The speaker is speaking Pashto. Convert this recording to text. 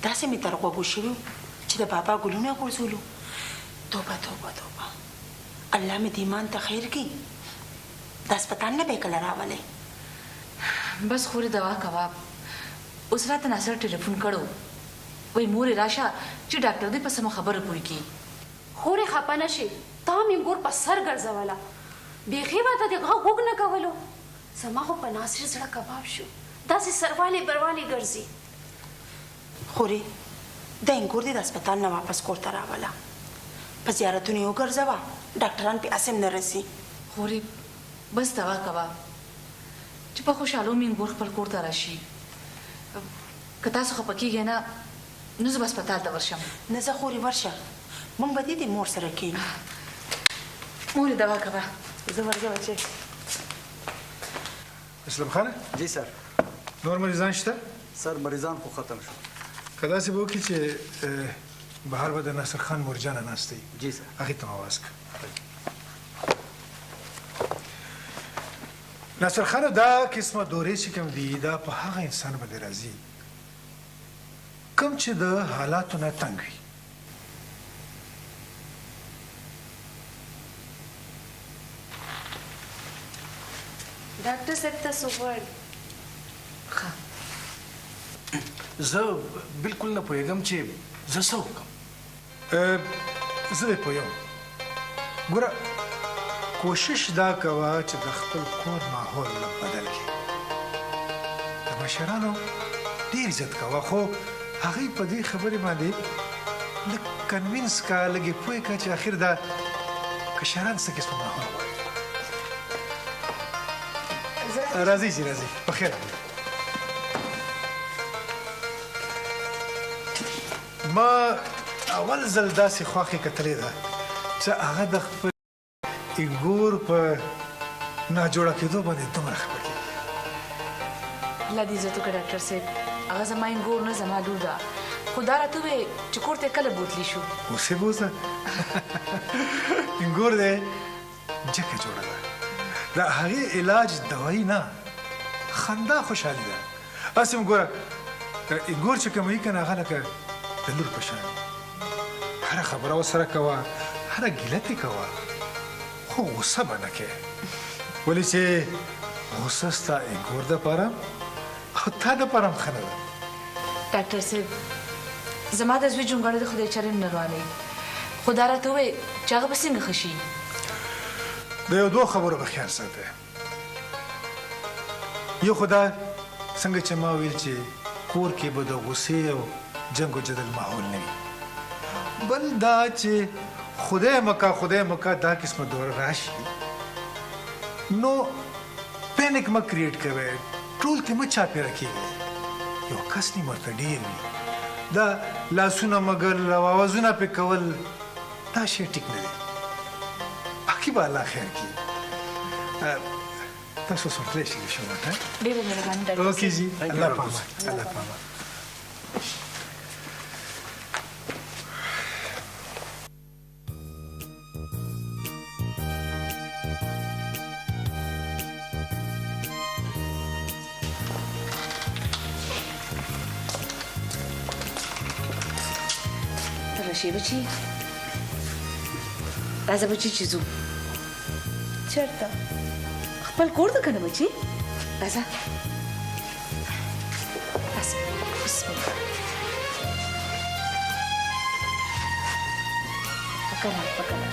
داسې مې تر غوږو شوي چې د بابا ګلونه غورځولو. توبه توبه توبه، الله مې د ایمان ته خیر کړي. د هسپتال نه به یې کله راولئ؟ بس خورې دوا کوه. اوس راته ناصر ټلیفون کړو، وایي مورې راشه چې ډاکټر دې په سمه خبره پوهېږي. خورې خفه نه شي، تا مې ګور په سر ګرځوله، بیخي به ته د غږ وږ نه کولو. زما خو په ناصر زړه کباب شو، داسې سروالې بروالی ګرځي. خورې د انګور دې د هسپتال نه واپس کور ته راوله، په زیارتونو یې وګرځوه، ډاکټران پې اسم نه رسي. خورې بس دوا کوه چې په خوشحالو مې انګور خپل کور ته راشي. که تاسو خفه کېږئ نه نو زه به هسپتال ته ورشم. نه زه خورې ورشه، موږ به دې د مور سره کښېنو. مورې دوا کوه. زه ورځه بچی. اسلام خانه؟ جی سر. نور مریضان شته؟ سر مریضان خو ختم شو. که داسې به وکړي چې بهر به د ناصر خان مورجانه ناسته وي. جی سر. هغې ته آواز کړه. ناصر خانو دا قسمه دورې چې کوم دي دا په هغه انسان باندې راځي کوم چې د حالاتو نه تنګ وي. ډاکټر صاحب تاسو غواړئ؟ ښه زه بالکل نه پوهېږم چې زه څه وکړم. زه دې پوهیم. ګوره کوشش دا کوه چې د خپل کور ماحول بدل کړي. د مشرانو ډېر عزت کوه، خو هغوی په دې خبرې باندې لږ کنوینس کا، لږ یې پوه کړه چې اخر دا کشران څه قسمه ماحول غواړي. راځئ چې راځئ، په خیر راغلئ. ما اول ځل داسې خواښې کتلې ده چې هغه د خپل انګور په ناجوړه کېدو باندې دومره خفه کېږي. الله دې عزت وکړه ډاکټر صاحب، هغه زما انګور نه زما لور ده، خو دا راته ووایې چې کور ته یې کله بوتلی شو. اوس یې بوځه. انګور دی جکه جوړه ده، د هغې علاج دوایي نه، خندا خوشحالي ده. هسې م ګوره انګور چې کوم وي که نه هغه لکه د لور په شان، هره خبره ورسره کوه، هره ګیله ترې کوه، خو غوسه به نه کوې، ولې چې غوسه ستا انګور دپاره او تا دپاره هم ښه نه ده. ډاکټر صاحب زما د زوی جونګړه د خدای چرې نه روانوي، خو دا راته ووایې چې هغه به څنګه ښه شي. د یو دوه خبرو به خیال ساته. یو خو دا څنګه چې ما ویل چې کور کې به د غوسې او جنګ و جدل ماحول نه وي. بل دا چې خدای مکه دا قسمه دوره راشي نو پینک مه کریټ کوئ، ټول کې مه چاپېره کېږئ. یو کس نیم ورته ډېر وي، دا لاسونه مګل او اوازونه پې کول دا شی ټیک نه دی. باقي به الله خیر کړي. تاسو اوس ورتلی شئ شومات. ډېره مهرباني ډاکټر صاحب. اوکې جي، الله پامان، الله پامان. راشي بچي، راځه بچي چې ځو. چېرته؟ خپل کور ته که نه بچي؟ راځه. راځه بسم الله. پکه نه.